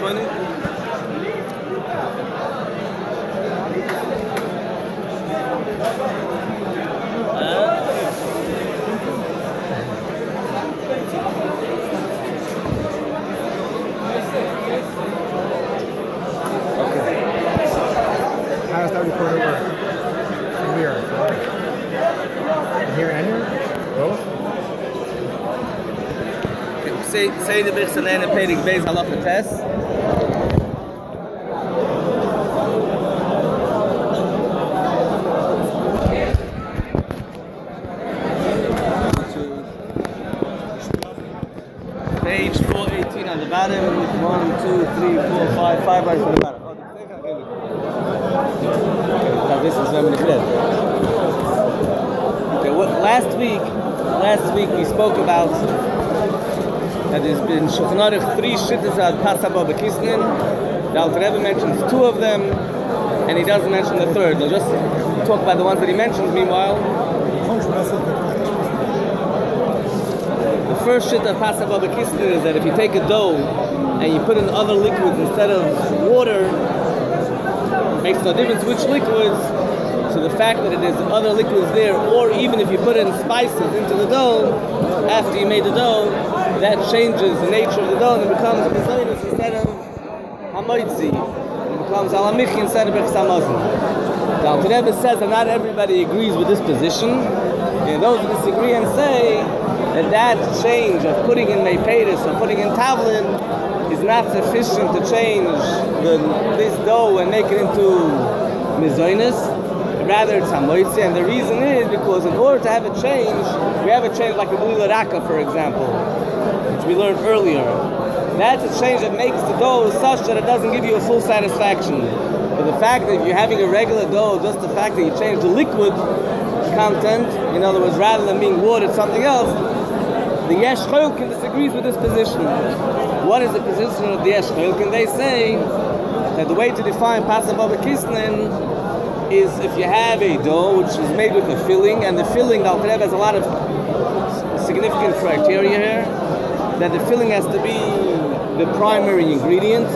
money? How does that recorder work? From here. Here and here? Both? Say the Birchos HaNehenin Perek based Halacha test. Page 418 on the bottom. 1, 2, 3, 4, 5 lines on the bottom. This is very clear. Okay, last week we spoke about that there's been Shulchan Aruch 3 shittas ad Pasaba B'Kisnin. The Alter Rebbe mentions 2 of them, and he doesn't mention the third. I'll just talk about the ones that he mentions. Meanwhile, the first shitta of Pasaba B'Kisnin is that if you take a dough and you put in other liquids instead of water, it makes no difference which liquids. So the fact that it is other liquids there, or even if you put in spices into the dough after you made the dough, that changes the nature of the dough and it becomes Mizonos instead of Hamoitzi. It becomes Alamichi instead of Birchos HaMazon. The Alter Rebbe says that not everybody agrees with this position, and those who disagree and say that change of putting in Meiperis or putting in Tavlin is not sufficient to change this dough and make it into Mizonos. Rather it's Hamoitzi, and the reason is because in order to have a change, we have a change like a Blila Raka, for example, which we learned earlier. That's a change that makes the dough such that it doesn't give you a full satisfaction. But the fact that if you're having a regular dough, just the fact that you change the liquid content, in other words, rather than being watered something else, the Yesh Cholkin disagrees with this position. What is the position of the Yesh Cholkin? They say that the way to define Pasaba B'Kisnin is if you have a dough which is made with a filling, and the filling, the Alter Rebbe has a lot of significant criteria here, that the filling has to be the primary ingredient,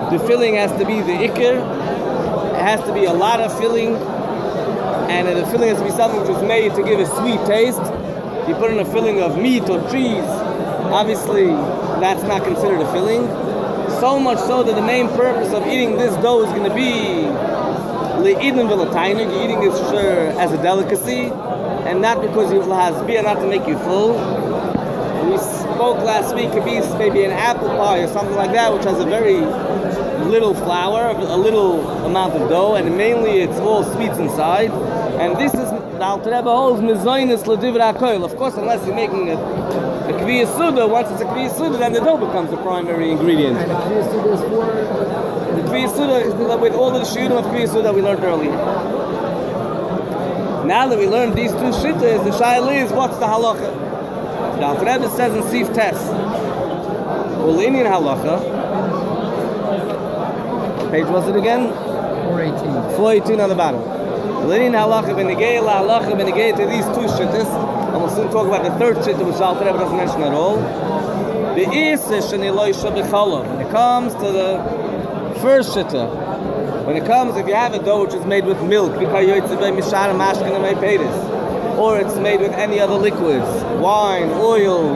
the filling has to be the ikr, it has to be a lot of filling, and the filling has to be something which is made to give a sweet taste. If you put in a filling of meat or cheese, obviously that's not considered a filling. So much so that the main purpose of eating this dough is going to be you're eating it as a delicacy, and not because you has beer, not to make you full. We spoke last week, it be maybe an apple pie or something like that, which has a very little flour, a little amount of dough, and mainly it's all sweets inside. And this is the Alter Rebbe holds Mizonos l'divrei hakoil. Of course, unless you're making a Kviyas Suda, once it's a Kviyas Suda, then the dough becomes the primary ingredient. And the Kviyas Suda is for? The Kviyas Suda is with all the shiurim of Kviyas Suda we learned earlier. Now that we learned these 2 shittas, the shaila is what's the halacha? The Alter Rebbe says in Sif Tes, Ulinian halacha. Page was it again? 418. 418 on the bottom. Ulinian halacha b'negei la halacha b'negei to these 2 shittas. And we'll soon talk about the third shitta, which the Alter Rebbe doesn't mention at all. When it comes to the first shitta, when it comes, if you have a dough which is made with milk, or it's made with any other liquids, wine, oil,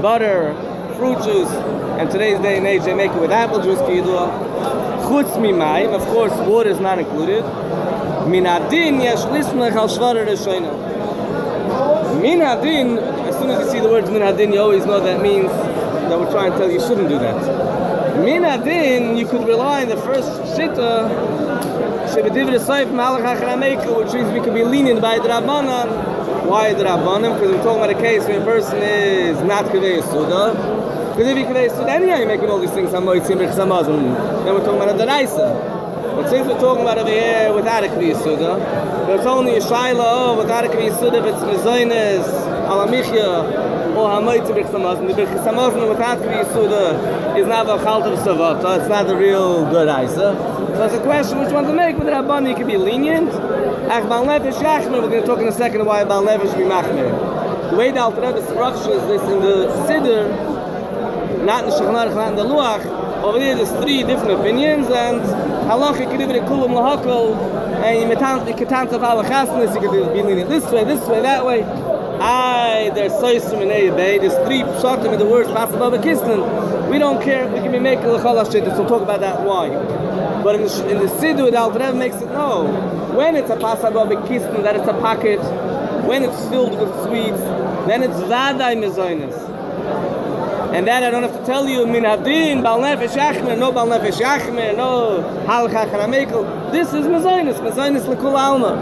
butter, fruit juice, and today's day and age they make it with apple juice, chutz mimayim, of course water is not included. Min hadin yesh lismech al shvarer rishona. Min hadin, as soon as you see the words min hadin, you always know that means that we're trying to tell you shouldn't do that. Min hadin, you could rely on the first shitta, shebedivrei soif malach hachrameka, which means we could be lenient by the Rabbanan. Why the Rabbanan? Because we're talking about a case where a person is not Kviyas Suda. Because if you Kviyas Suda anyhow, you're making all these things Hamoitzi and Birchos HaMazon. Then we're talking about a Daraisa. But since we're talking about over here without a Kviyas Suda, but it's only a Shaila without a Kviyas Suda, if it's Mizonos, Alamichya, or Hamoitzi Birchos HaMazon. The Birchos HaMazon without Kviyas Suda is not a Chalta Savata, it's not a real Daraisa. So it's a question which one to make. With the Rabbanan you can be lenient. Ach Baal Nefesh Yachmer, we're going to talk in a second why Baal Nefesh be Machmer. The way the Alter Rebbe structures this in the Seder, not in the Shulchan Aruch, not in the Luach, Over there, there's 3 different opinions, and Halacha could be kulam lahakol, and you can dance of halachasness, you could be leaning this way, that way. There's soisrim and eibay, there's 3 pshatim in the words possible of a kisnin. We don't care, we can be making l'chol hashittas, we'll talk about that why. But in the Seder, the Alter Rebbe makes it no. When it's a pasab of a kisnin, that it's a pocket, when it's filled with sweets, then it's vaday mezoinus. And that I don't have to tell you, min hadin, bal nefesh yachmer, no bal nefesh yachmer, no halacha charamekel. This is mezoinus l'kul alma.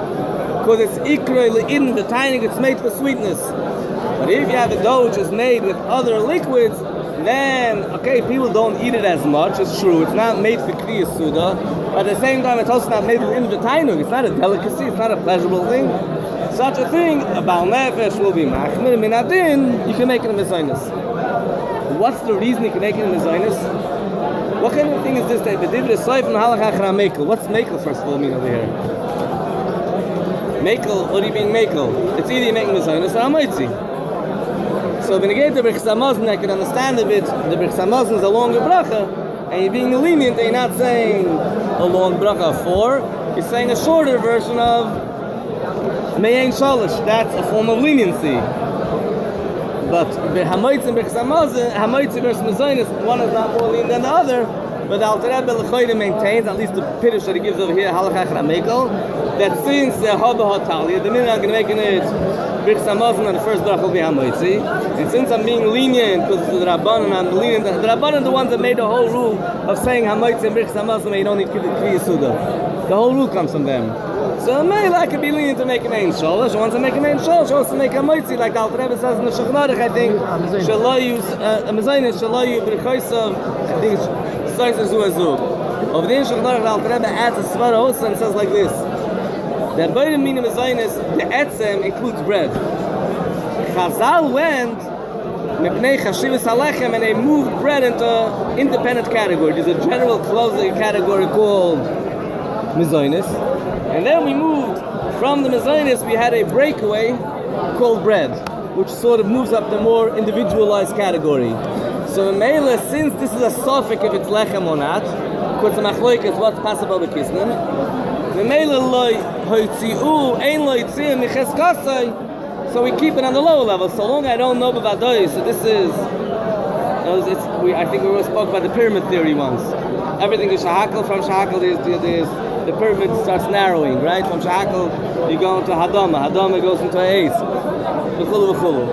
Because it's ikroi le'in, the tiny, it's made for sweetness. But if you have a dough which is made with other liquids, then, okay, people don't eat it as much, it's true, it's not made for kriyas suda, but at the same time it's also not made for the tainug, it's not a delicacy, it's not a pleasurable thing. Such a thing, a bal nefesh will be machmir, min hadin, you can make it a mezoinus. What's the reason you can make it a mezoinus? What kind of thing is this that the divre soif and halacha charamekel? What's mekel first of all mean over here? Mekel, what do you mean mekel? It's either you make mezoinus or amaitzi. So when you get the Birchos I can understand a bit. The Birchos is a longer bracha, and you're being lenient, and you're not saying a long bracha of 4, you're saying a shorter version of Me'ein Shalish. That's a form of leniency. But Hamoitzi and Birchos Hamoitzi versus Mezoinus, one is not more lenient than the other. But the Alter Rebbe L'choyde maintains, at least the Pirush that he gives over here, Halacha Charamekel, that since the Haba Hatalia, the minute I'm going to make it Birchos Hamazon and the first bracha will be Hamoitzi, and since I'm being lenient because the Rabbanan, I'm lenient. The Rabbanan are the ones that made the whole rule of saying Hamoitzi and Birchos Hamazon, and you don't need Kriya Suda. The whole rule comes from them. So maybe I could be lenient to make an Ein Sholosh. Once I make an Ein Sholosh, I also make a Moitzi, like the Alter Rebbe says in the Shulchan Aruch, I think, Shalayu, a Mezayin, Shalayu, Birchos, I think it's Soiser Zuazub. Over there in Shulchan Aruch, the Alter Rebbe adds a Svara also and says like this. The Boyrim Minim Mezayin, the Etzem includes bread. Chazal went, Mepnei Chashivas Alechem, and they moved bread into independent category. There's a general clothing category called Mezoinus. And then we moved from the Mezoinus, we had a breakaway called bread, which sort of moves up the more individualized category. So Mela, since this is a suffix if it's lechem or not, because the machloik is what's possible with kisnin, the Mela loy hoitziu, ein loy tzir miches kasai, so we keep it on the lower level. So long I don't know about those, so this is, I think we spoke about the pyramid theory once. Everything is shahakal, from shahakal there's the pyramid starts narrowing, right? From Shahakal, you go into Hadama. Hadama goes into Eis. V'chulu v'chulu.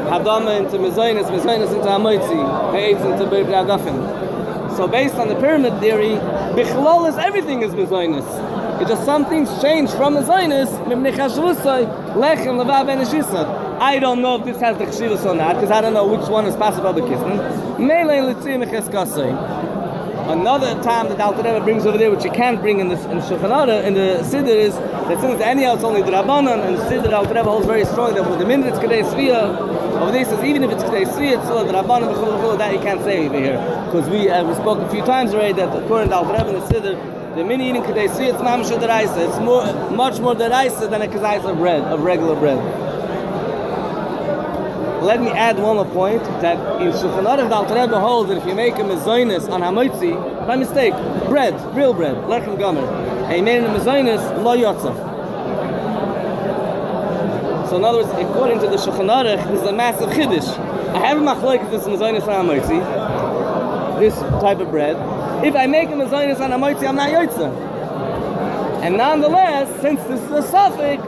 Hadama into Mezoinus, Mezoinus into Hamoitzi, Eis into Birchos. So based on the pyramid theory, Bichlol everything is Mezoinus. It's just some things change from Mezoinus, Mibnei Chashvusai, Lechem, Levav, and Eshisad. I don't know if this has the Chshivus or not, because I don't know which one is possible to Kisnin. Meilei Litzim Miches Kasai. Another time that the Alter Rebbe brings over there, which you can't bring in the Shulchan Aruch, in the Seder, is that since anyhow it's only the Rabbanan, and the Seder, the Alter Rebbe holds very strong that with the minute it's Kedei Sriya, over there says even if it's Kedei Sriya, it's still the Rabbanan, that you can't say over here. Because we spoke a few times already that according to the Alter Rebbe in the Seder, the mini eating Kedei Sriya, it's Mamash Deraisa. It's much more Deraisa than a Kedai of bread, of regular bread. Let me add one more point, that in Shulchan Aruch the Alter Rebbe holds that if you make a mezoinus on hamoitzi, by mistake, bread, real bread, lechem gomer, and you made it a mezoinus, lo yotza. So in other words, according to the Shulchan Aruch, this is a massive chiddush. I have a machlokes this mezoinus on hamoitzi, this type of bread. If I make a mezoinus on hamoitzi, I'm not yotza. And nonetheless, since this is a suffix,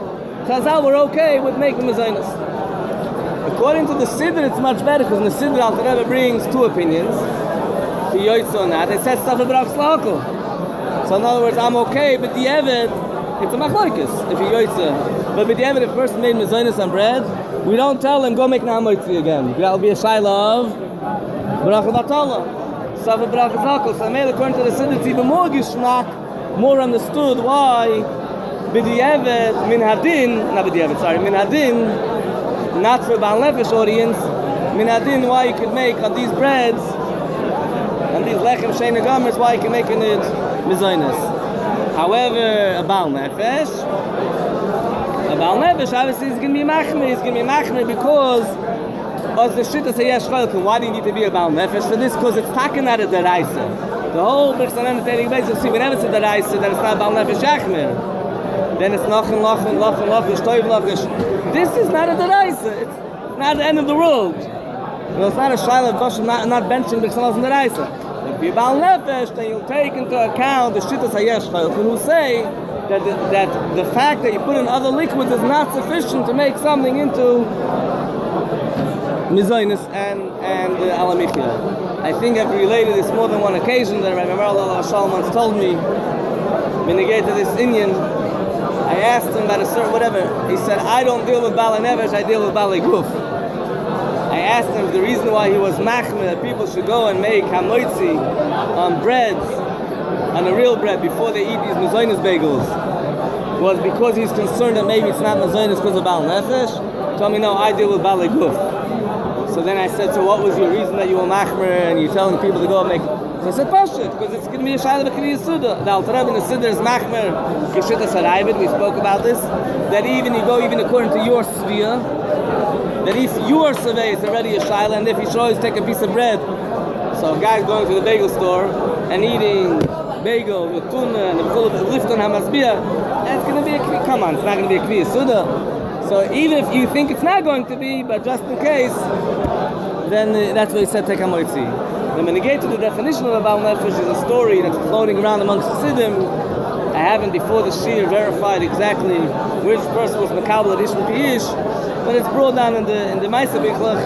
Chazal were okay with making mezoinus. According to the Seder, it's much better because in the Seder, Alter Rebbe brings 2 opinions. To Yoitza or not, it says stuff about Slakal. So in other words, I'm okay, but the Eved, it's a machlokes if you Yoitza. But with the Eved, if a person made mezoinus on bread, we don't tell him, go make Nahamoitzi again. That'll be a shaila of Bracha Batala. Stuff of Bracha Slakal. So according to the Seder, it's even more gishmak, more understood why with the Eved, min hadin, not for Baal Nefesh audience, min hadin, why you could make on these breads, and these lechem sheina gomers, why you can make in it mezoinus. However, a Baal Nefesh obviously is going to be machmir. It's going to be machmir because the shit that say yes, why do you need to be a Baal Nefesh for this? Because it's talking out of the Raisa. The whole Birchos HaNehenin base, you'll see whenever it's a Raisa, then it's not Baal Nefesh Yachmer. Then it's Lachen, Shtoiv, Lachen. This is not a Raisa. It's not the end of the world. It's not a Shaila of Dosh, not benching Birchos HaNehenin in the Raisa. If you're Baal Nefesh, then you'll take into account the shit that say yes, who say that the fact that you put in other liquids is not sufficient to make something into Mizoinus and Alamichia. I think I've related this more than one occasion that Rabbi Braun once told me when he gave to this Indian. I asked him about a certain whatever. He said, I don't deal with Bala Nevesh, I deal with Bala Guf. I asked him if the reason why he was machmir that people should go and make hamoitzi on breads, on the real bread, before they eat these Mizoinus bagels, was because he's concerned that maybe it's not Mizoinus because of Bala Nefesh. He told me, no, I deal with Bala Guf. So then I said, so what was your reason that you were machmir and you're telling people to go and make? So I said, Pashut, because it's going to be a Shaila B'Kriya Suda. The Alter Rebbe in the Seder is machmir, Geshitas HaRaibid, we spoke about this, that even you go even according to your sphere, that if your survey is already a Shaila, and if you should always take a piece of bread, so a guy's going to the bagel store and eating bagel with tuna and the lifton hamasbia, that's going to be a Kriya. Come on, it's not going to be a Kriya Suda. So even if you think it's not going to be, but just in case, then that's what he said, take hamoitzi. Then when you get to the definition of a Baal Nefesh, is a story that's floating around amongst the Siddim. I haven't before the Shir verified exactly which person was Makabel Adishon Piyish, but it's brought down in the Maisa Bichlach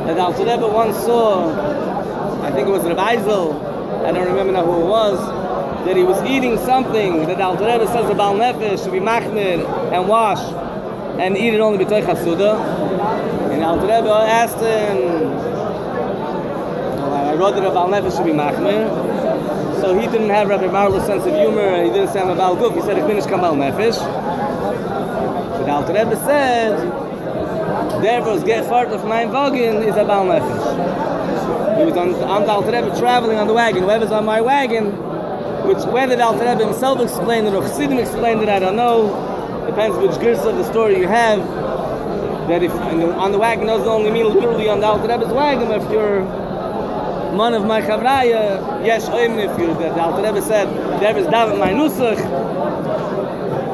that Alter Rebbe once saw, I think it was Rabbi Ezel, I don't remember now who it was, that he was eating something that Alter Rebbe says a Baal Nefesh should be machmir and wash and eat it only b'toich hasuda. And Alter Rebbe asked him, I wrote that a Baal Nefesh should be machmir. So he didn't have Rabbi Marla's sense of humor, and he didn't say I'm a Baal Guf. He said, ich bin nicht kein Baal Nefesh. But Alter Rebbe said, therefore, get fart of my wagon is a Baal Nefesh. He was on the Alter Rebbe traveling on the wagon. Whoever's on my wagon, which whether the Alter Rebbe himself explained it or Chassidim explained it, I don't know. Depends which girsa of the story you have. That if on the wagon doesn't only mean literally on the Alter Rebbe's wagon, but if you're one of my chavraya, yes, if you the Alter Rebbe said there is daven my nusach,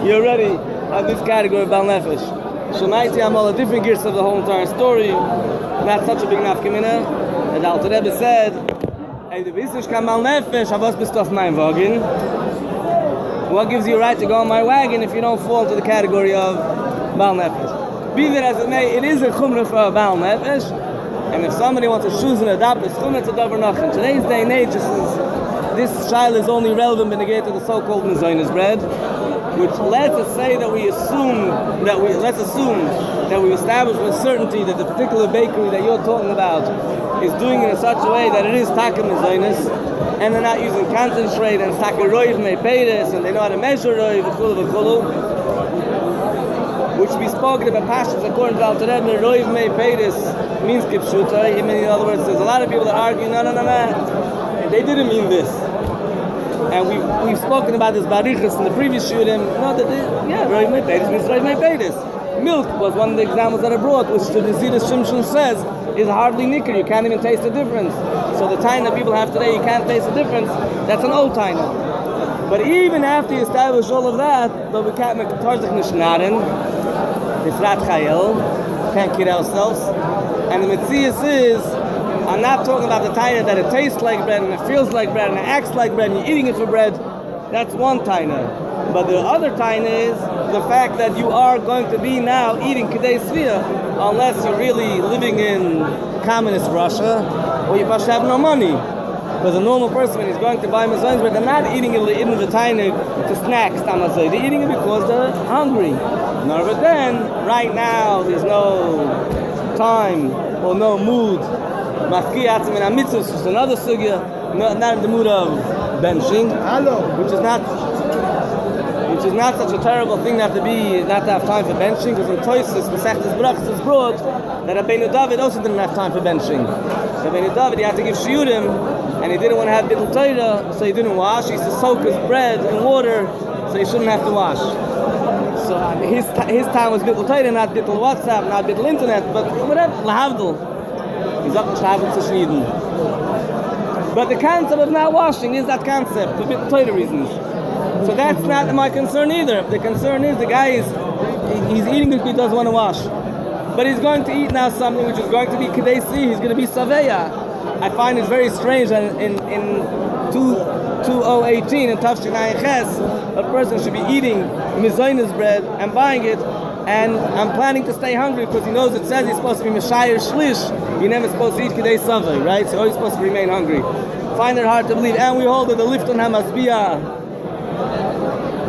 you already have this category of Baal Nefesh. Shemaiti I'm all a different girsa of the whole entire story. Not such a big nafkamina. The Alter Rebbe said, hey, the bist nicht kein Baal Nefesh, aber was bist du auf mein Wagen? What gives you a right to go on my wagon if you don't fall into the category of Baal Nefesh? Be that as it may, it is a chumrah for a Baal Nefesh, and if somebody wants to choose and adopt this chumrah, it's a davar nach. In today's day and age, this child is only relevant in the gate of the so-called Mizoinus bread, which lets us say that we assume that we establish with certainty that the particular bakery that you're talking about is doing it in such a way that it is taka Mizoinus, and they're not using concentrate and it's taka roiv me peiris, and they know how to measure roiv v'chulu, which we spoke about pashas according to Alter Rebbe. Roiv me peiris means kipshuta. In other words, there's a lot of people that argue, no, they didn't mean this. And we've spoken about this Birchos in the previous shurim. No, roiv me peiris means roiv me peiris. Milk was one of the examples that I brought, which the Zidus Shimshon says is hardly nicker. You can't even taste the difference. So the time that people have today, you can't taste the difference. That's an old time. But even after you establish all of that, but we can't make a tarzik nishnarin, it's rat chayil, can't kid ourselves. And the Metzias is, I'm not talking about the taina that it tastes like bread and it feels like bread and it acts like bread and you're eating it for bread. That's one taina. But the other taina is the fact that you are going to be now eating Kedei Svia unless you're really living in communist Russia or you must have no money. Because a normal person, when he's going to buy Mizoinus bread, they're not eating it in the taina to snack, they're eating it because they're hungry. No, but then, right now, there's no time or no mood. Mafkiyatzim and Amitzvus is another sugya, not in the mood of benching, which is not such a terrible thing not to have time for benching, because in Toysis, Masechtas Brachos is brought that Rabbeinu David also didn't have time for benching. Rabbeinu David, he had to give shiurim, and he didn't want to have bittul Torah, so he didn't wash. He used to soak his bread in water, so he shouldn't have to wash. So his time was bittul Torah, not bittul WhatsApp, not bittul internet, but whatever, lahavdil. He's up to travel to Sweden. But the concept of not washing is that concept for bittul Torah reasons. So that's not my concern either. The concern is the guy he's eating because he doesn't want to wash. But he's going to eat now something which is going to be kadesi, he's going to be saveya. I find it very strange that in 2018 in Tafshin Ayin Ches, a person should be eating mizaynis bread and buying it, and I'm planning to stay hungry because he knows it says he's supposed to be Meshayir Shlish, you're never supposed to eat kadei savay, right? So he's supposed to remain hungry. Find it hard to believe. And we hold that the Lifton HaMazbiah,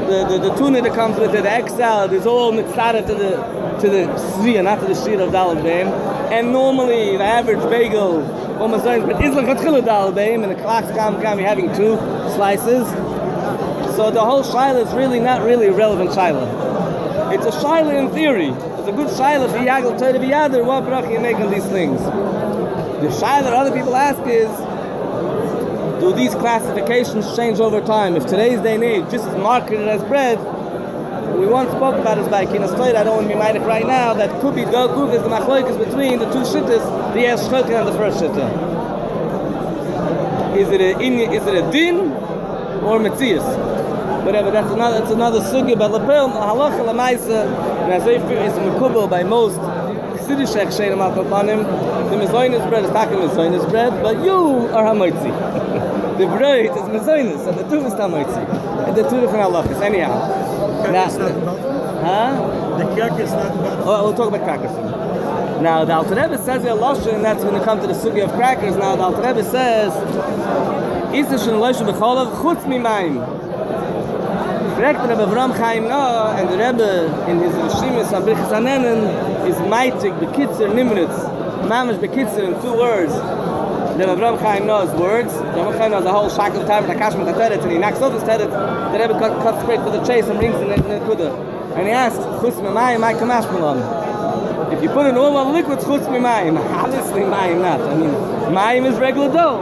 the tuna that comes with it, the egg salad, is all mitzvah to the Sriya, not to the Shir of Daled Bein. And normally the average bagel but is like a Tchilah Daled Bein, and the clocks come be having 2 slices. So the whole shaila is really not really a relevant shaila. It's a shaila in theory. It's a good shaila for Yagel Torah V'Yader. What bracha you make on these things? The shaila that other people ask is, do these classifications change over time? If today's day and age just is marketed as bread, we once spoke about this by Kinas Torah, I don't want to be minded right now, that could be Gokuk is the machloikas between the 2 shittas, the Yesh Shchokin and the first shitta. Is it a din or metzias? Whatever, that's another sugya, but Lepel, Halacha Lamaisa, and as if it's mekubel by most Chassidish She'enim al Kopanim, the Mezaynis bread is taka Mezaynis bread, but you are Hamoitzi. The bread is Mezaynis, and the two is Hamoitzi. And the 2 different halachas. Anyhow. Crackers not about the crackers not about we'll talk about crackers. Now, the Alter Rebbe says in Halacha, and that's when it comes to the sugya of crackers. Now, the Alter Rebbe says, Isa shen loishu b'cholav chutz mimayim. Correct, Rabbi Braun and the Rebbe in his Rishimis on Birchos HaNehenin is maitik bekitzer nimritz, mamish bekitzer in 2 words. Rabbi Braun knows words. Rabbi Braun knows the whole shackle time with the kashmir tateret, and he knocks off his tateret. The Rebbe cuts straight to the chase and brings in the kuda. And he asks, chutz mimayim, my kamash malon. If you put in all of the liquids, chutz mimayim. Obviously, mayim not. I mean, mayim is regular dough.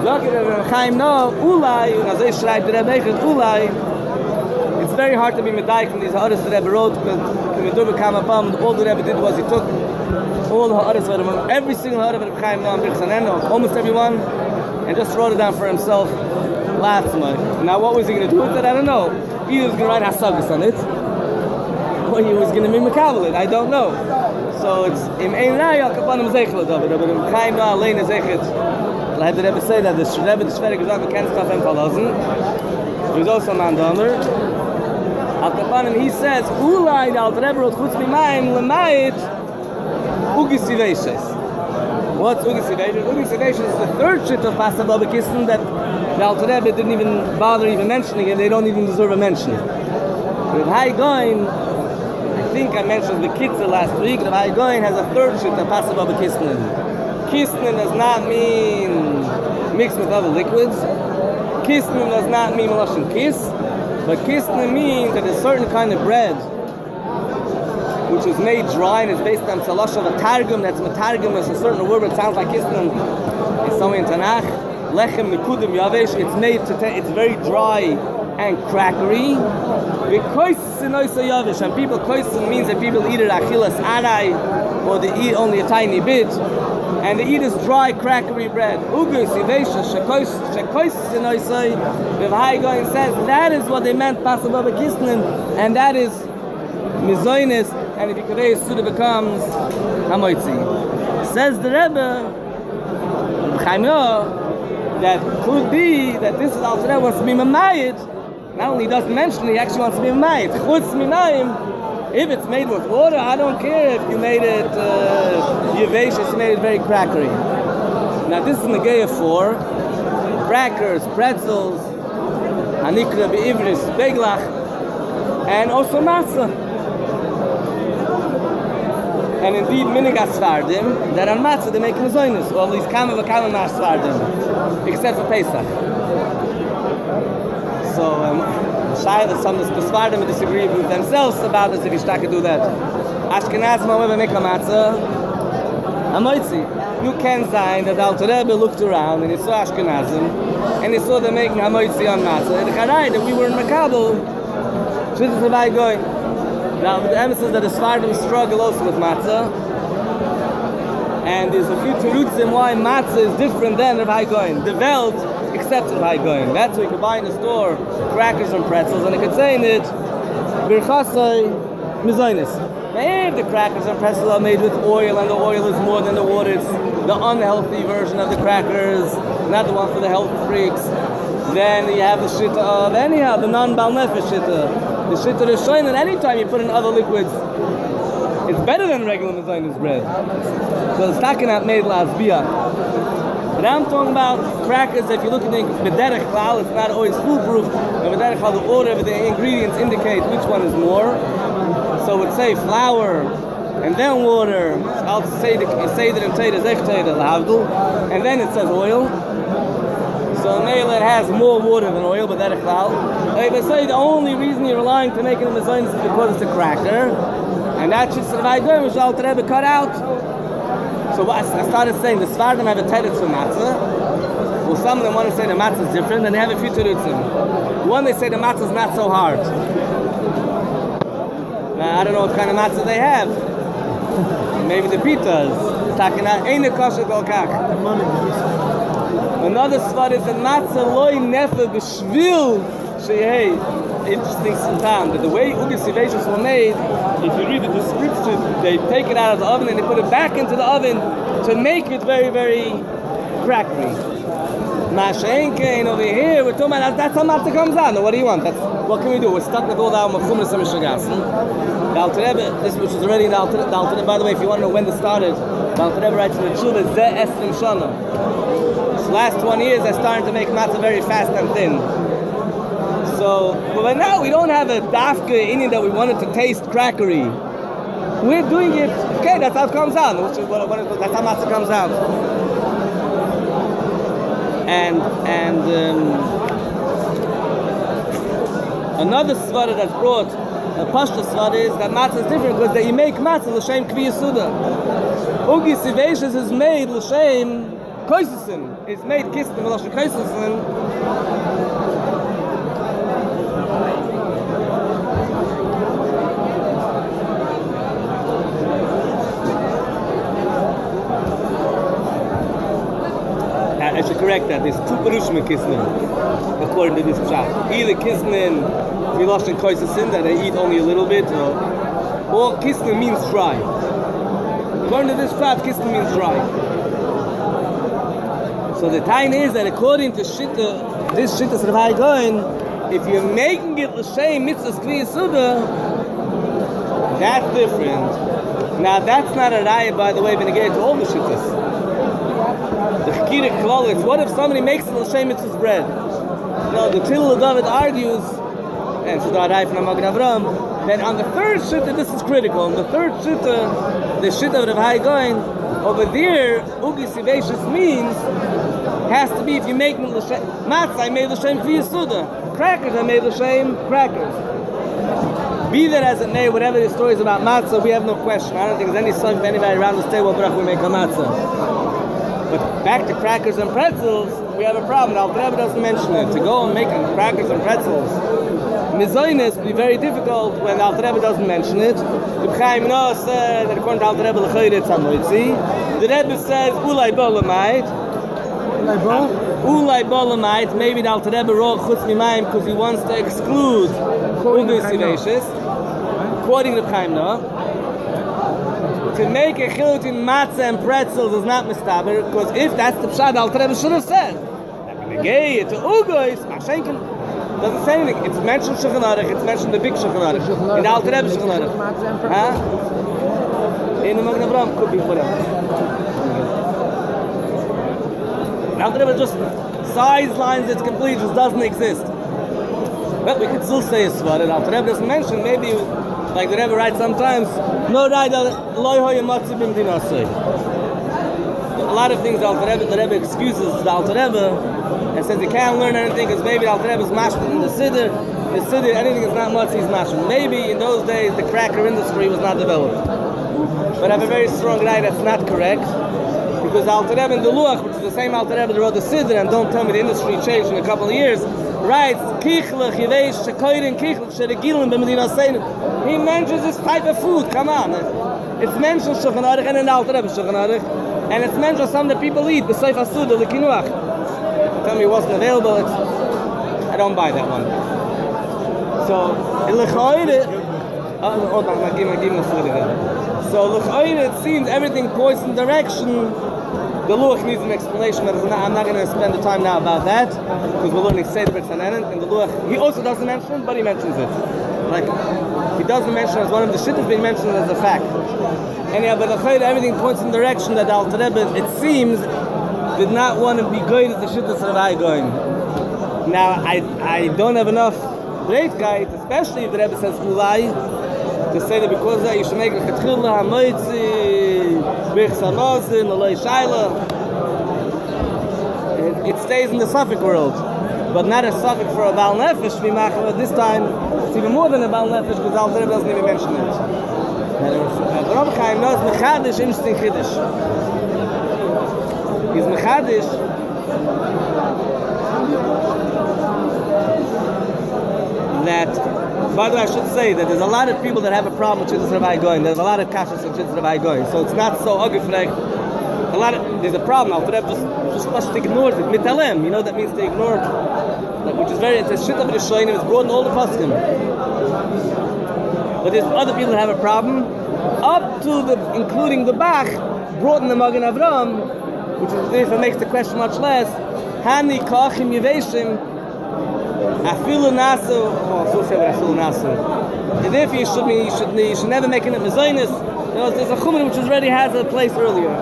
Rabbi Chaim no, ulai, and as I schreibt the Rebbe, ulai. It's very hard to be medayik from these ha'aras the Rebbe wrote, because all the Rebbe did was he took all the ha'aras, every single ha'aras of Rabbi Chaim no, almost everyone, and just wrote it down for himself last month. Now what was he going to do with it? I don't know. Either he was going to write hasagas on it, or he was going to be mekabel it. I don't know. So it's im ein raya kapanim zeichel David. Rabbi Chaim no allein zeichet. I had the Rebbe say that the Rebbe the Shveri gesagt, we can't stop him verlassen. He was also a man donor. Al Kapanim, he says, Ulai, the Alter Rebbe wrote, Chutz mimayim, lemayit, ugisiveshes. What's ugisiveshes? Ugisiveshes is the 3rd shit of Pasach Babakistan that the Alter Rebbe didn't even bother even mentioning, and they don't even deserve a mention. Rav Hai Goin, I think I mentioned the Kitzur last week, Rav Hai Goin has a 3rd shit of Pasach Babakistan. Kisnin does not mean mixed with other liquids. Kisnin does not mean Lashon Kis. But kisnin means that a certain kind of bread which is made dry and is based on tzalash of a targum, that's matargum, is a certain word that sounds like kisnin. It's somewhere in Tanakh. Lechem nikudim yavesh, it's made it's very dry and crackery. And people koisin means that people eat it achilas arai, or they eat only a tiny bit. And they eat this dry, crackery bread. Ugus, Ivesha, Shekois, Sinoisai. Rav Hai Goin says that is what they meant, Pasach Baba Kisnin, and that is Mizoinis, and if you could say, Suda becomes Hamoitzi. Says the Rebbe, that could be that this is Alter Rebbe wants to be Mamayit. Not only doesn't mention it, he actually wants to be Mamayit. Chutz Minayim. If it's made with water, I don't care if you made it Yevashis, you made it very crackery. Now this is Negea for crackers, pretzels, Hanikra Be'ivris, Beglach, and also matzah. And indeed, Minigas Svardim, that on matzah they make Mezoinus, or at least Kama V'Kama Mas Svardim, except for Pesach. So, some of the Svardim disagree with themselves about this if Yishtaka do that. Ashkenazim, however, make a matzah. Amoitzi. You can sign that Alter Rebbe looked around and he saw Ashkenazim and he saw them making Hamoitzi on matzah. And the Charai that we were in Makabel, should the Rabbi going, Now, the emphasis that the Sfardim struggle also with matzah. And there's a few terutzim in why matzah is different than Rabbi Goin. The Welt accepts Rabbi Goin. That's why you can buy in the store crackers and pretzels, and it could say in it, Birchos mizonis. Now, if the crackers and pretzels are made with oil, and the oil is more than the water, it's the unhealthy version of the crackers, not the one for the health freaks, then you have the shitta of anyhow, the non-bal nefesh shitta. The shitta is showing that anytime you put in other liquids, it's better than regular mizonis bread. So it's not not made lasbia. But I'm talking about crackers. If you look at the Derech Klal, it's not always foolproof. But Derech Klal, the order of the ingredients indicate which one is more. So it would say flour, and then water. I'll say the Seder and Teda, Zech Teda, L'havdul, and then it says oil. So Mela, it has more water than oil, but Derech Klal. They say the only reason you're relying to make it in the mizonis is because it's a cracker. And that should survive going, which Alter Rebbe cut out. So I started saying the Sfardim have a teretz for matzah. Well, some of them want to say the matzah is different, and they have a few teretzim. One, they say the matzah is not so hard. Now, I don't know what kind of matzah they have. Maybe the pitas. Another svar is that matzah loy nefe b'shvil sheyei. Interesting sometime that the way Ugi Sivations were made, if you read the description, they take it out of the oven and they put it back into the oven to make it very, very crackery. Mashenkein over here, we're talking about that's how matzah comes out. Now what do you want? What can we do? We're stuck with all the Mechumras and Mishnagasim. The Alter Rebbe, this which is already in the Alter Rebbe, by the way, if you want to know when this started, the Alter Rebbe writes in the Tshuva, Zeh Esrim Shana. This last 20 years, they're starting to make matzah very fast and thin. So, but right now we don't have a dafka in it that we wanted to taste crackery. We're doing it, okay, that's how it comes out. That's how matzah comes out. And another svara that's brought, a pashta svara is that matzah is different because that you make matzah l'shem kvi yisuda. Ugi Sivations is made l'shem koisisin. It's made kistim l'shem koisisin. I should correct that. There's two perushim in Kisnin, according to this pshat. Either Kisnin, Milosh and Koisasin, that they eat only a little bit, or Kisnin means dry. According to this pshat, Kisnin means dry. So the time is that according to Shitta, this Shitta Sravai Goin, if you're making it l'shem mitzvahs kvi yisuda, that's different. Now that's not a raya, by the way, when you get to all the Shittas. The Chakira Klolis, what if somebody makes it l'shem mitzvahs bread? No, the Tillel David argues, and Shudar Rai from Magen Avram, that on the third Shitta, this is critical. On the third Shitta, the Shitta of Rav Hai Goin, over there, Ugi Sivations means, has to be if you make l'shem, matzah, I made l'shem kvi yisuda. Crackers, I made l'shem crackers. Be that as it may, whatever the story is about matzah, we have no question. I don't think there's any son of anybody around this table, but we make a matzah. But back to crackers and pretzels, we have a problem. Alter Rebbe doesn't mention it. To go and make crackers and pretzels, mizonis would be very difficult when Alter Rebbe doesn't mention it. The Chaim Noah says that according to Alter Rebbe, l'chayre tzanoitzi. The Rebbe says ulay bolamite. Ulay bolamite. Maybe the Alter Rebbe wrote chutz mimayim because he wants to exclude Ugi Sivations. Quoting the Chaim Noah. To make a chiluk between matzah and pretzels is not mistaber, because if that's the pshat, Alter Rebbe should have said. Negay to ugois, mashenken doesn't say anything. It's mentioned Shulchan Aruch, it's mentioned the big Shulchan Aruch, in the Alter Rebbe Shulchan Aruch. Huh? In the Magen Avram could be whatever. The Alter Rebbe just sidelines it's complete, just doesn't exist. But we could still say a svar, and Alter Rebbe doesn't mention, maybe like the Rebbe writes sometimes, no right, a lot of things the Rebbe excuses the Alter Rebbe and says he can't learn anything because maybe the Alter Rebbe is mashman in the Seder. The Seder, anything is not matzah, he's mashman. Maybe in those days the cracker industry was not developed. But I have a very strong right that's not correct, because the Alter Rebbe in the Luach, which is the same Alter Rebbe that wrote the Seder, and don't tell me the industry changed in a couple of years, writes, Kichlech, Yivesh, Shekoirin, Kichlech, Sheregilim, B'medina Seinu. He mentions this type of food. Come on. It's mentioned Shulchan Aruch and in the Alter Rebbe Shulchan Aruch. And it's mentioned something that people eat. B'Seif HaSuda, l'kinuach. Tell me it wasn't available. I don't buy that one. So, it seems everything points in direction. The Luach needs an explanation, but I'm not going to spend the time now about that, because we're learning Seder Birchos HaNehenin, and the Luach, he also doesn't mention it, but he mentions it. Like, he doesn't mention it as one of the shittas being mentioned as a fact. Anyhow, but everything points in the direction that the Alter Rebbe, it seems, did not want to be good as the shittas of Rabbi going. Now, I don't have enough great guide, especially if the Rebbe says Ulai, to say that because of that you should make a chetchila, hamoitzi, birchos hamazon, aloi shaila. It stays in the Suffolk world, but not a Suffolk for a Baal Nefesh. But this time, it's even more than a Baal Nefesh because Al Rebbe doesn't even mention it. Rabbi Chaim knows mechadish, interesting chiddush. He's mechadish. That, by the way, I should say that there's a lot of people that have a problem with Shittas Rabbi Goin. There's a lot of kashas in Shittas Rabbi Goin, so it's not so ugly. There's a problem. Al Rebbe just ignores it. Mitalem, you know that means to ignore it, which is very. It's a shit of the Rishonim. It's brought in all the poskim. But there's other people that have a problem, up to including the Bach, brought in the Magen Avram, which is if it makes the question much less. Hani kachim yeveshim. Afilu nasu, afilu nasu. And if you should never make it mezainis. There's a chumra which already has a place earlier.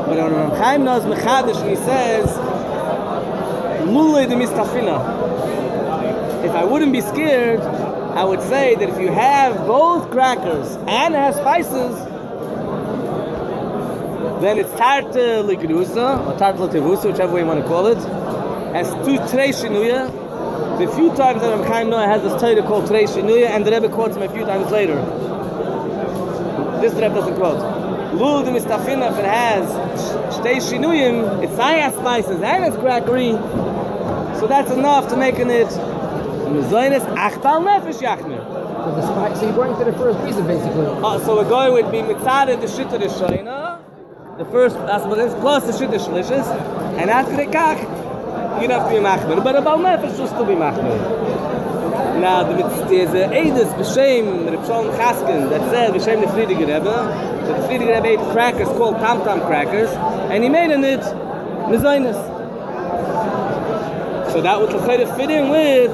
But on Chaim knows mechadish, he says, lulei de mistafina. If I wouldn't be scared, I would say that if you have both crackers and it has spices, then it's tarte likedusa or tarte letevusa, whichever way you want to call it. Has two trei shinuya. The few times that Chaim Noah has this title called trei shinuya, and the Rebbe quotes him a few times later. This Rebbe doesn't quote. Lul de mistafina, if it has shtei shinuyim, it's has spices and it's crackery, so that's enough to making it mezainis achbal nefesh yachmer. So you're going to the first reason, basically. So we're going with be mitzadeh the shita the shoyna, the first aspect plus the shita shlishis, and after the kach, you don't have to be machmer, but about nefesh just to be machmer. Now there's a edus b'shem Reb Shalom Chaskin that said b'shem the Friediger Rebbe. So the Friediger Rebbe ate crackers called tam-tam crackers, and he made in it mezainis. So that would fit in with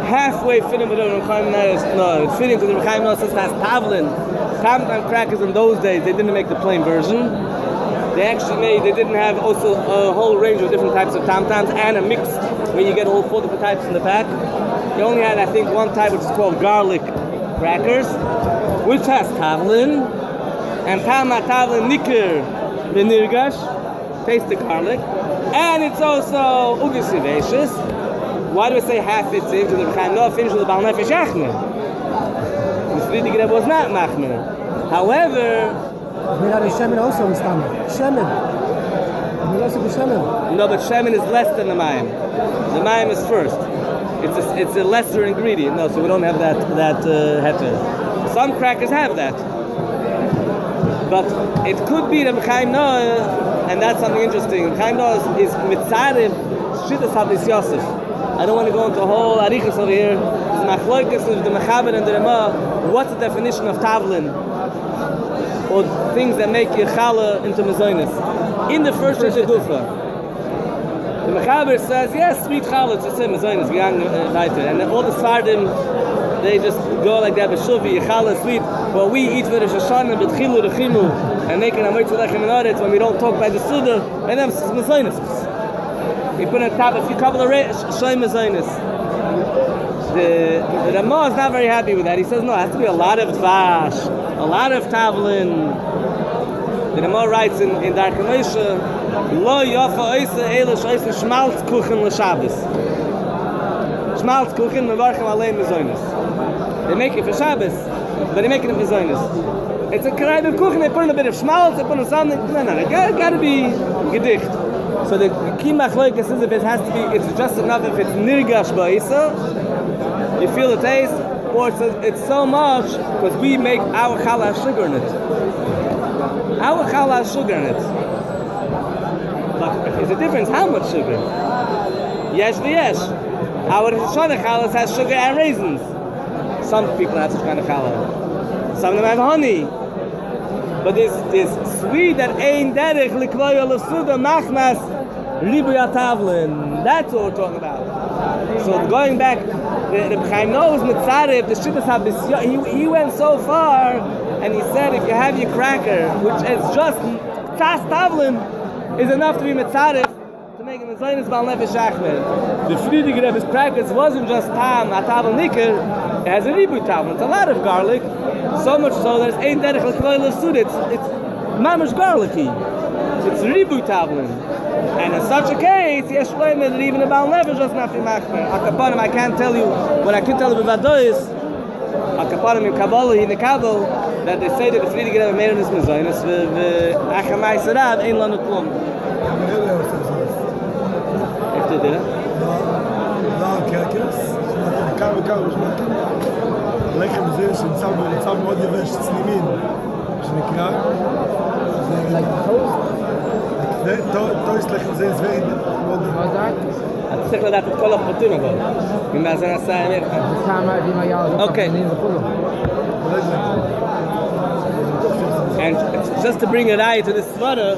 halfway fitting with the Chaim Noah. No, it's fitting because the Chaim Noah says it has tavlin. Tam-tam crackers in those days, they didn't make the plain version. They didn't have also a whole range of different types of tam-tams and a mix where you get all 4 different types in the pack. They only had, I think, one type which is called garlic crackers, which has tavlin, and tavlin nikir benirgash, taste the garlic, and it's also ugisivacious. Why do we say half fits in? Because the Chaim Noah finished with the Baal Nefesh Yachmer. The Friediger Rebbe was not machmer. However, Shemen also is standard. Shemen. No, but shemen is less than the mayim. The mayim is first. It's a lesser ingredient. No, so we don't have that heter. Some crackers have that, but it could be that Chaim Noah, and that's something interesting. Chaim Noah is mitzarev shittas hadis Yosef. I don't want to go into a whole arichas over here. It's machloikas of the mechaber and the Rema. What's the definition of tavlin? Or things that make your challah into mezainis. In the first gufa, the mechaber says, yes, sweet challah, it's just mezainis, and all the sardim, they just go like that, b'shuvi, your challah is sweet. Well, we eat for the shoshana, b'tchilu, rechimu, and making a moitzu lechem and aretz when we don't talk by the suda, and then it's mezainis. We put on top a few couple of shoy mezainis. The Ramah is not very happy with that. He says, no, it has to be a lot of dvash, a lot of tavlin. The Ramah writes in Darkei Moshe, Lo yafa oisa ela shoysa schmaltz kuchen l'Shabbos. Schmaltz kuchen mevarchem alein mezainis. They make it for Shabbos, but they make it for mezainis. It's a kind of kuchen, they put in a bit of schmaltz, they put in something. No, it got to be gedicht. So the key machloikas is if it has to be, it's just enough if it's nirgash ba'isa, you feel the taste, or it's so much because we make our challah has sugar in it. Our challah has sugar in it. But there's a difference how much sugar. Yes, yes. Our Shana challah has sugar and raisins. Some people have such kind of challah. Some of them have honey. But this sweet that ain't derech likloya l'suda machmas ribuya tavlin. That's what we're talking about. So going back, the Chaim knows mitzaref. The shittas have this. He went so far, and he said if you have your cracker, which is just tas tavlin, is enough to be mitzaref to make him a zaynis bal nefesh achmer. The Friediger of his crackers wasn't just tam a tavlin nicker. It has a ribuy tavlin. It's a lot of garlic. So much so that it's ain't derech l'kloy l'sud. It's mamish garlicky. It's ribuy tavlin. And in such a case, yes, that even a bal nefesh doesn't have to be machmer. Akapanim, I can't tell you, what I can tell you about is, Akapanim in Kabbalah, in the Kabbalah, that they say that the Friediger ever made in his mezainis, Achamai Sarab, ein lanu klum. If they did it? לא, קרקס, כמה וכמה משמעתם. הלחם הזה שנמצא במצב מאוד יבש, צנימין, שנקרא. Like toast? זה טויסט לחם זה זוויד מאוד What's that? אתה צריך לדעת את כל הפרטים אבל. ממאזן עשה אמיר. The time I've been my yard. Okay. And just to bring a eye to this sweater,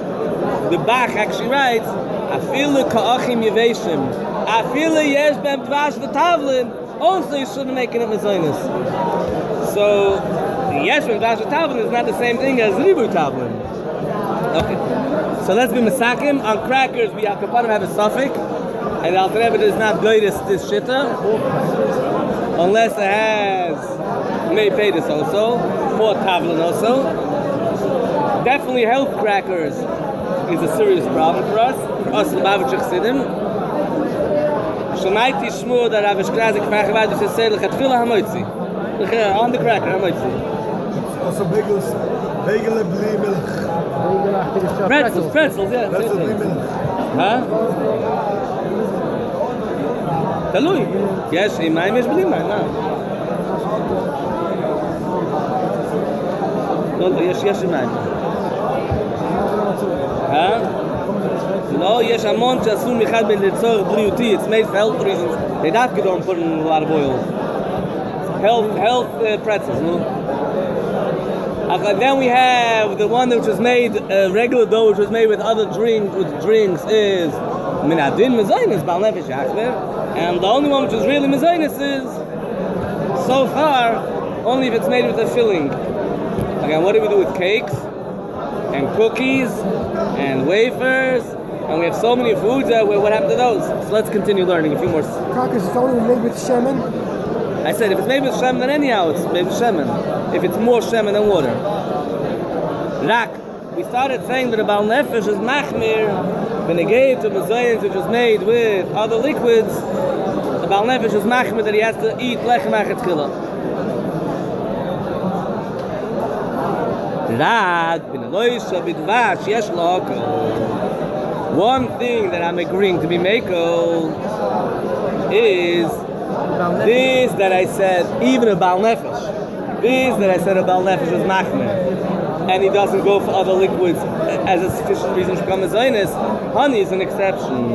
the Bach actually writes, Afilu ka'achim yeveshim. Afilu yesh bem dvash v'tavlin. Also you shouldn't make it mezainis. So, yesh bem dvash v'tavlin is not the same thing as ribuy tavlin. Okay. So let's be masakim. On crackers, we have a suffix. And the Alter Rebbe does not do this shitta. Unless it has may pay this also. Or tavlin also. Definitely health crackers is a serious problem for us Lubavitch Chassidim. Shemaiti Shmuel that Rav Shkrazik Fachavad used to say L'chatchila hamoitzi. On the cracker hamoitzi. Also bagels bli milch. Pretzels, yeah. Pretzels bli milch. Huh? תלוי. יש עם מים, יש בלי מים, לא, יש עם מים. No, יש המון שעשו מחד לצורך בריאותי. It's made for health reasons. They don't put in a lot of oil. Health pretzels, no? Then we have the one which was made, regular dough, which was made with other drinks is minadin mezainis, bal nefesh achmer. And the only one which is really mezainis is, so far, only if it's made with a filling. Again, what do we do with cakes? And cookies? And wafers? And we have so many foods that what happened to those? So let's continue learning a few more. Crackers is only made with shemen. I said if it's made with shemen, then anyhow it's made with shemen. If it's more shemen than water. Rak. We started saying that a bal nefesh is machmir when it gave to mezainis which was made with other liquids. The bal nefesh is machmir that he has to eat lechem achatchila. Rak. One thing that I'm agreeing to be meko is this that I said, even a bal nefesh. This that I said a bal nefesh is machmir, and he doesn't go for other liquids as a sufficient reason to become a zaynis. Honey is an exception.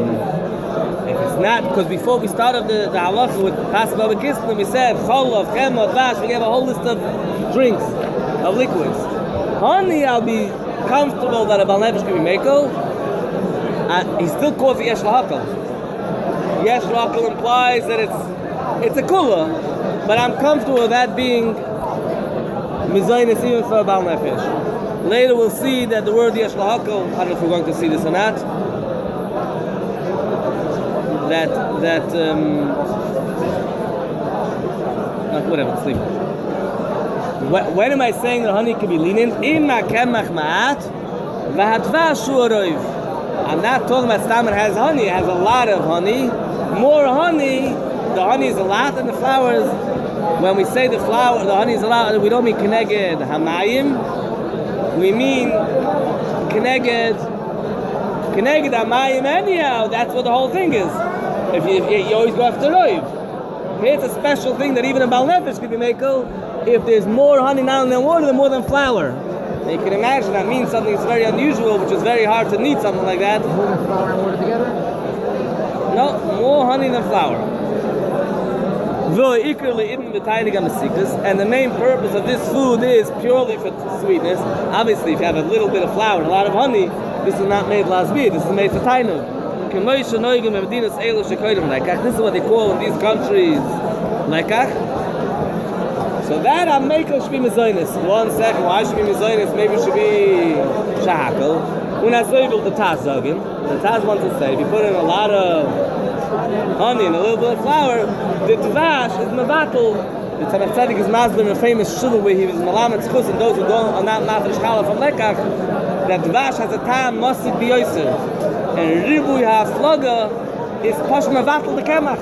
If it's not, because before we started the halacha with Pascha B'Kislev, we said cholov, chemot, vash. We gave a whole list of drinks, of liquids. Honey, I'll be comfortable that a bal nefesh can be meko. He still calls it yesh lahakal. Yesh lahakal implies that it's a kula, but I'm comfortable with that being mizaynis even for a bal nefesh. Later we'll see that the word yesh lahakal, I don't know if we're going to see this or not, whatever, let's leave it. When am I saying that honey can be lenient? I'm not talking about stam that has honey. It has a lot of honey. More honey. The honey is a lot, and the flowers. When we say the honey is a lot, we don't mean keneged hamayim. We mean keneged hamayim anyhow. That's what the whole thing is. If you always go after roiv. Here's a special thing that even a Baal Nefesh could be makel if there's more honey now than water, than more than flour. And you can imagine that means something that's very unusual, which is very hard to knead something like that. More than flour and water together? No, more honey than flour. And the main purpose of this food is purely for sweetness. Obviously, if you have a little bit of flour and a lot of honey, this is not made lasbi, this is made for tainug. This is what they call in these countries lekach. So that Amekel should be mezonis. 1 second, why should be mezonis? Maybe it should be shahakel. When I say the Taz Zogin, the Taz wants to say, if you put in a lot of honey and a little bit of flour, the Dvash is mevatel. The Tzaddik Tzaddik is masber in a famous shul where he was malamet schus, and those who don't are not mafresh challah from lekach, that Dvash has a time must be yoser. And Ribui HaFloga is Posh Mevatel the Kemach.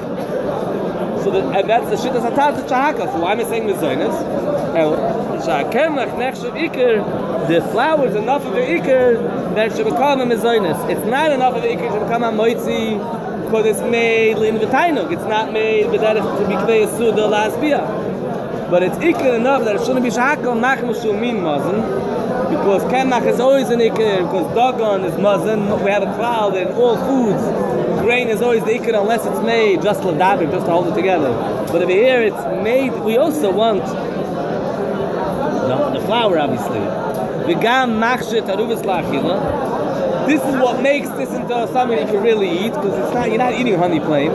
So and that's the shit that's attached to Shahaka. So why am I saying Mezoinas? Shahakemach Nechshav Iker, the flour is enough of the Iker that it should become a Mezoinas. It's not enough of the Iker to become a Moitzi because it's made in Vitainuk. It's not made to be Kvei Suda Lasbia. But it's Iker enough that it shouldn't be Shahaka Machem Shumin Mazin. Because Kemach is always an Iker, because Dagon is Mazin, we have a cloud in all foods. Grain is always the Iker unless it's made just Ladabik, just to hold it together. But over here it's made, we also want the flour obviously. V'gam machshit aruvas la'achila. This is what makes this into something you can really eat, because it's not, you're not eating honey plain.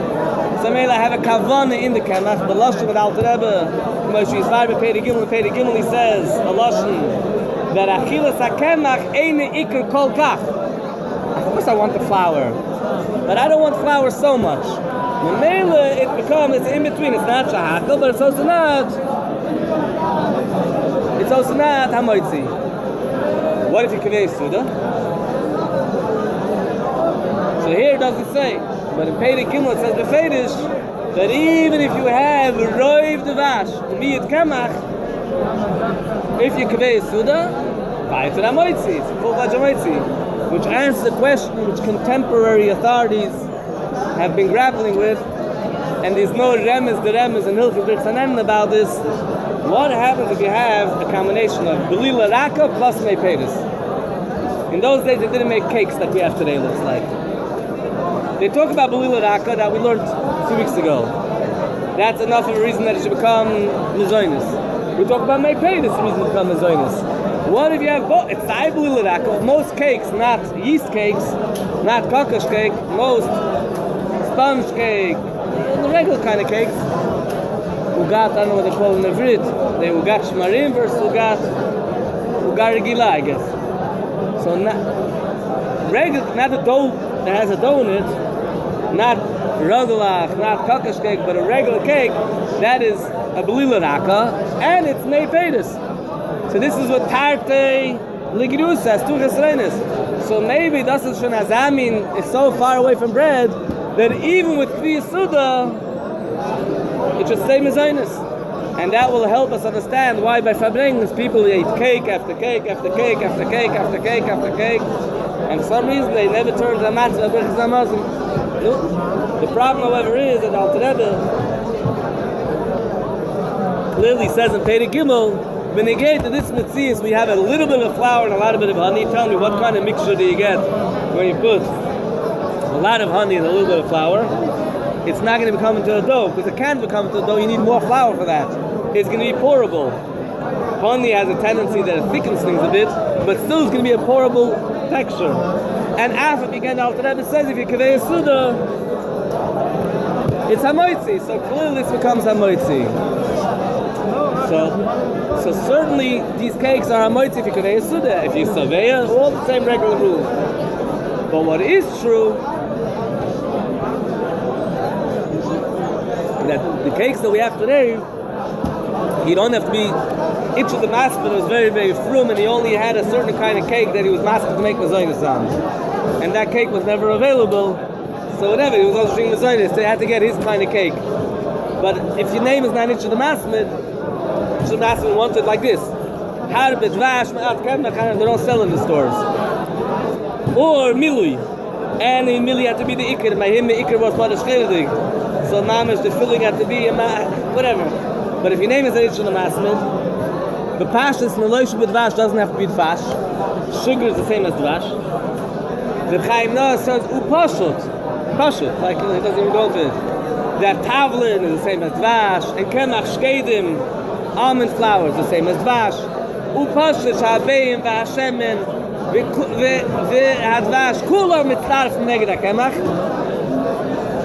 So maybe I have a kavana in the Kemach, the Lashon with Alter Rebbe, Moshe Yisrael Perek Gimel, he says, a Lashon, that achilas hakemach eine iker kol kach. Of course I want the flour, but I don't want flour so much. Memela it becomes, it's in between. It's not shahakel, but it's also not hamoitzi. What if you kaveh suda? So here it doesn't say, but in Perek Gimel it says befedish that even if you have roiv devash miyit kemach, if you kaveh suda, which answers the question which contemporary authorities have been grappling with, and there's no remes and Hilchos Birchos HaNehenin about this. What happens if you have a combination of belila raka plus meipedes? In those days they didn't make cakes like we have today, looks like. They talk about belila raka that we learned a few weeks ago. That's enough of a reason that it should become mezoinus. We talk about meipedes, the reason to become mezoinus. What if you have both? It's belila raka. Most cakes, not yeast cakes, not kokosh cake, most sponge cake, the regular kind of cakes. Ugat, I don't know what they call in the Vrit. They ugat shmarim versus ugat regila, I guess. So not the dough that has a dough in it, not rogalach, not kokosh cake, but a regular cake, that is a belila raka, and it's meipedes. So this is what tarte ligirus says, tuches reines. So maybe das is schon azamin is so far away from bread that even with kvi suda it should stay mezoinus. And that will help us understand why by Fabrengens people eat cake after cake after cake after cake after cake after cake, and for some reason they never turn to a matzah of Birchos Hamazon. The problem, however, is that Alter Rebbe clearly says in Perek Gimel, when they get to this mitzvah, we have a little bit of flour and a lot of bit of honey. Tell me, what kind of mixture do you get when you put a lot of honey and a little bit of flour? It's not going to become into a dough, because it can't become into a dough. You need more flour for that. It's going to be pourable. Honey has a tendency that it thickens things a bit, but still it's going to be a pourable texture. And after again, Alter Rebbe says if you kaveh suda, it's hamoitzi. So clearly this becomes hamoitzi. So certainly these cakes are hamoitzi if you kaveh suda. If you saveya, all the same regular rules. But what is true, that the cakes that we have today, you don't have to be each of the master was very, very frum, and he only had a certain kind of cake that he was master to make mazoinus on. And that cake was never available, so whatever, he was also doing mazoinus, so he had to get his kind of cake. But if your name is not each of the master wanted like this. Harbe, Dvash, they don't sell in the stores. Or Milui. and in Mili had to be the Iker. My him the Iker was what is schildig. So mamish the filling had to be whatever. But if your name is Eichel Masmid, the pashas Meloish with Dvash doesn't have to be Dvash. Sugar is the same as Dvash. The Chaim Noah says Upashut, like it doesn't even go to it. That Tavlin is the same as Dvash, and Kemach Shkedim, almond flour is the same as Dvash. Upashut Shabeim VaHashemen VeHadvash Kular Mitzarf Neged HaKemach.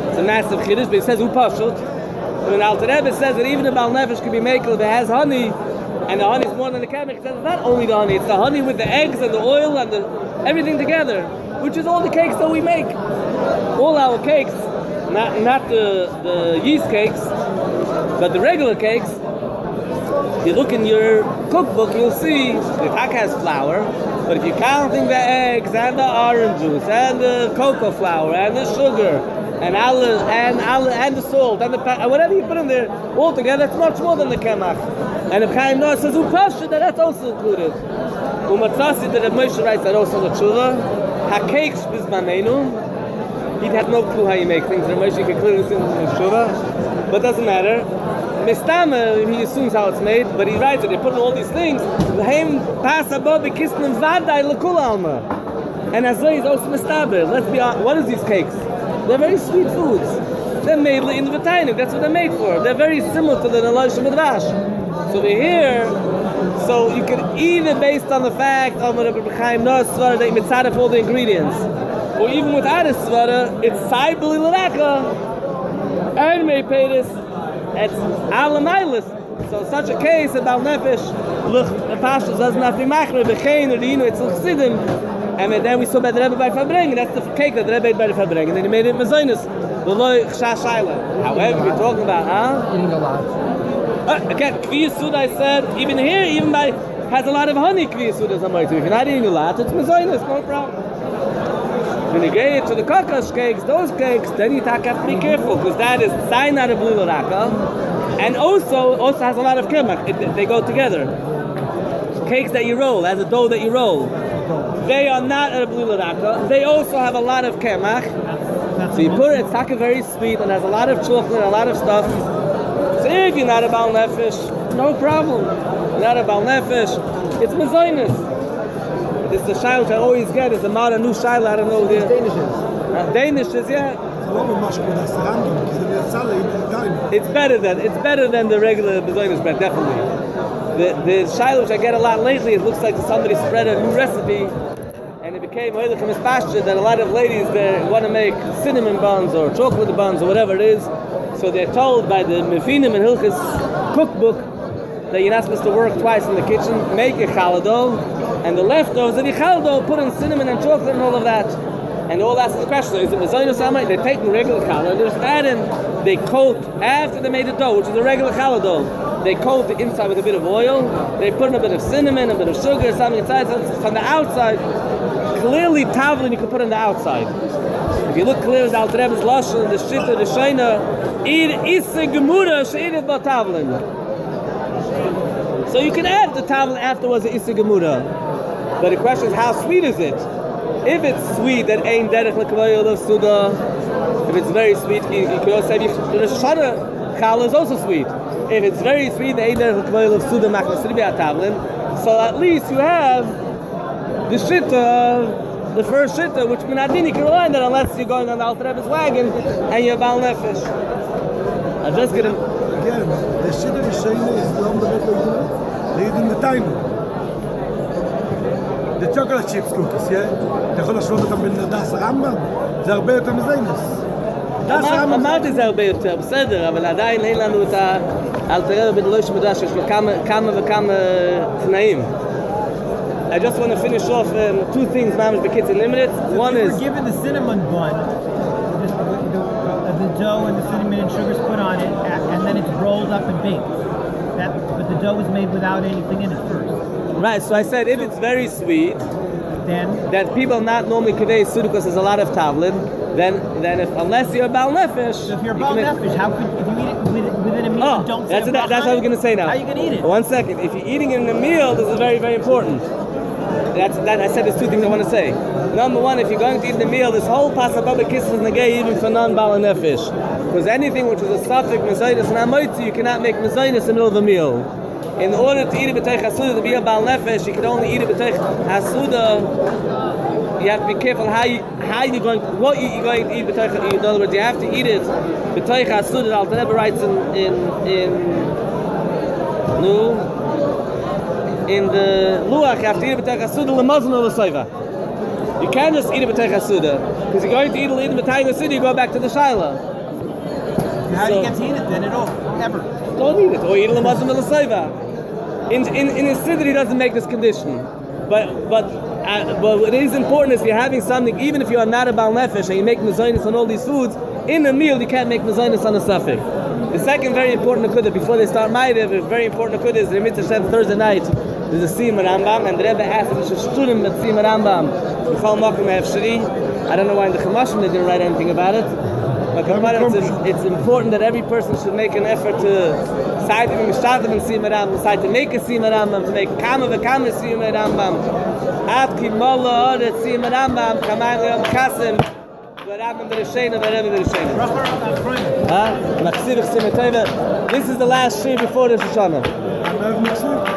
It's a massive chiddush, but it says Upashut. When Alter Rebbe says that even the Baal Nefesh can be makel if it has honey, and the honey is more than the kemach, it says it's not only the honey, it's the honey with the eggs and the oil and everything together, which is all the cakes that we make. All our cakes, not the yeast cakes, but the regular cakes. If you look in your cookbook, you'll see the tak has flour, but if you're counting the eggs and the orange juice and the cocoa flour and the sugar and the salt and whatever you put in there all together, it's much more than the kemach. And if Chaim Noah says upashut, that's also included. Umatzasi that Moshe writes that also the tshuva. Hakeiks bizmanenu. He had no clue how you make things. And Moshe can clearly see in the tshuva, but it doesn't matter. Mistama, he assumes how it's made, but he writes it. They put in all these things. L'heim pasabo bekisnim vaday lekul alma. And as well, he's also mistaber. Let's be honest. What is these cakes? They're very sweet foods. They're made in the V'tainik. That's what they're made for. They're very similar to the Nalosh Midrash. So we're here. So you can eat it based on the fact of Rabbi Chaim Noah's svara that you mitzadef all the ingredients. Or even without a svara, it's saibli l'raka. And may pay this. It's alamailis. So in such a case about nefesh, look, the pashas doesn't have to be machmer, v'chein or the it's l'chsidim. And then we saw by the Rebbe by Fabring, that's the cake that the Rebbe ate by the Fabring, and then he made it mezoinus. However, we're talking about, Eating a lot. Again, Kvi Yisuda, I said, even here, has a lot of honey, Kvi Yisuda, if you're not eating a lot, it's mezoinus, no problem. When you get to the kakash cakes, those cakes, then you have to be careful, because that is sign out of blue raka, and also has a lot of kemach. They go together. Cakes that you roll, as a dough that you roll. They are not a blue raka. They also have a lot of kemach. So you put it, it's taka very sweet and has a lot of chocolate, a lot of stuff. So if you're not a Baal Nefesh, no problem. You're not a Baal Nefesh, it's mezoinus. This is the shayla I always get. It's a new shayla, I don't know. Danishes, yeah. It's better than the regular mezoinus bread, definitely. The shayla which I get a lot lately, it looks like somebody spread a new recipe, and it became that a lot of ladies there want to make cinnamon buns or chocolate buns or whatever it is. So they're told by the Mefinim and Hilchis cookbook that you're not supposed to work twice in the kitchen. Make a challah, and the leftovers of the challah put in cinnamon and chocolate and all of that. And all that's the question: is it mezoinus amay? They take the regular challah, they just add in. They coat after they made the dough, which is the regular challah dough. They coat the inside with a bit of oil. They put in a bit of cinnamon, a bit of sugar, something inside. So from the outside, clearly tavlin you can put on the outside. If you look clear as Alter Rebbe's lashon, the shita, the shayna, isse gemura she'edet ba tavlin. So you can add the tavlin afterwards, the isse gemura. But the question is, how sweet is it? If it's sweet, that ain't derech l'kavayol of suda. If it's very sweet, you can also say the shana challah is also sweet. If it's very sweet, the Eider of Suda Machmasribi Tavlin, so at least you have the shitta, the first shitta, which Minadini can rely on that unless you're going on the Alter Rebbe's wagon and you're Baal Nefesh. I'm just gonna. Again, the shitta of Shayna is long the better they eat in the time. The chocolate chips cookies, yeah? אתה יכול להשוות אותם בין הדס הרמב"ם? זה הרבה יותר מזיינס. אמרתי זה הרבה יותר, בסדר, אבל עדיין אין לנו את האלתר רבי בלויש מדרש שיש לו כמה וכמה תנאים. I just want to finish off two things, Mamish Bekitz Limited. One is... We're given the cinnamon bun, the dough and the cinnamon and sugar's put on it, and then it's rolled up and baked. But the dough is made without anything in it first. Right, so I said if it's very sweet, Then that people not normally convey suda because there's a lot of tavlin, then if unless you're a Baal Nefesh... So if you're a Baal Nefesh, how could, if you eat it within a meal, don't say that's what we're going to say now. How are you going to eat it? 1 second. If you're eating it in a meal, this is very, very important. I said there's two things I want to say. Number one, if you're going to eat the meal, this whole pasababa kiss is negay even for non-bal nefesh. Because anything which is a suffix, mezainis, and amoitzi, you cannot make mezainis in the middle of the meal. In order to eat it b'teich hasuda, to be a bal nefesh, you can only eat it b'teich hasuda. You have to be careful what you're going to eat b'teich. In other words, you have to eat it b'teich hasuda. The Alter Rebbe writes in the luach, you have to eat it b'teich hasuda l'mazon l'sayva. You can't just eat it b'teich hasuda because you're going to eat it b'teich hasuda. You go back to the shaila. How do you get to eat it then at all? Never. Don't eat it, or eat it l'mazon l'sayva. In his Seder, he doesn't make this condition. But what is important is if you're having something, even if you are not a bal nefesh and you make mezainis on all these foods, in a meal you can't make mezainis on a suffix. The second very important nakuda before they start ma'ariv, a very important nakuda is the Mitzvah said Thursday night. There's a Sima Rambam, and the Rebbe asked if you should student with Sima Rambam. I don't know why in the Chumashim they didn't write anything about it. But it's important that every person should make an effort to side to make a Sima Rambam, to make Kama v'Kama Sima Rambam. Ad ki mola oret Sima Rambam, Kamayim le'yom kasim, v'Rambam v'Rishena, v'Rebbe v'Rishena. This is the last shir before the Rosh Hashanah.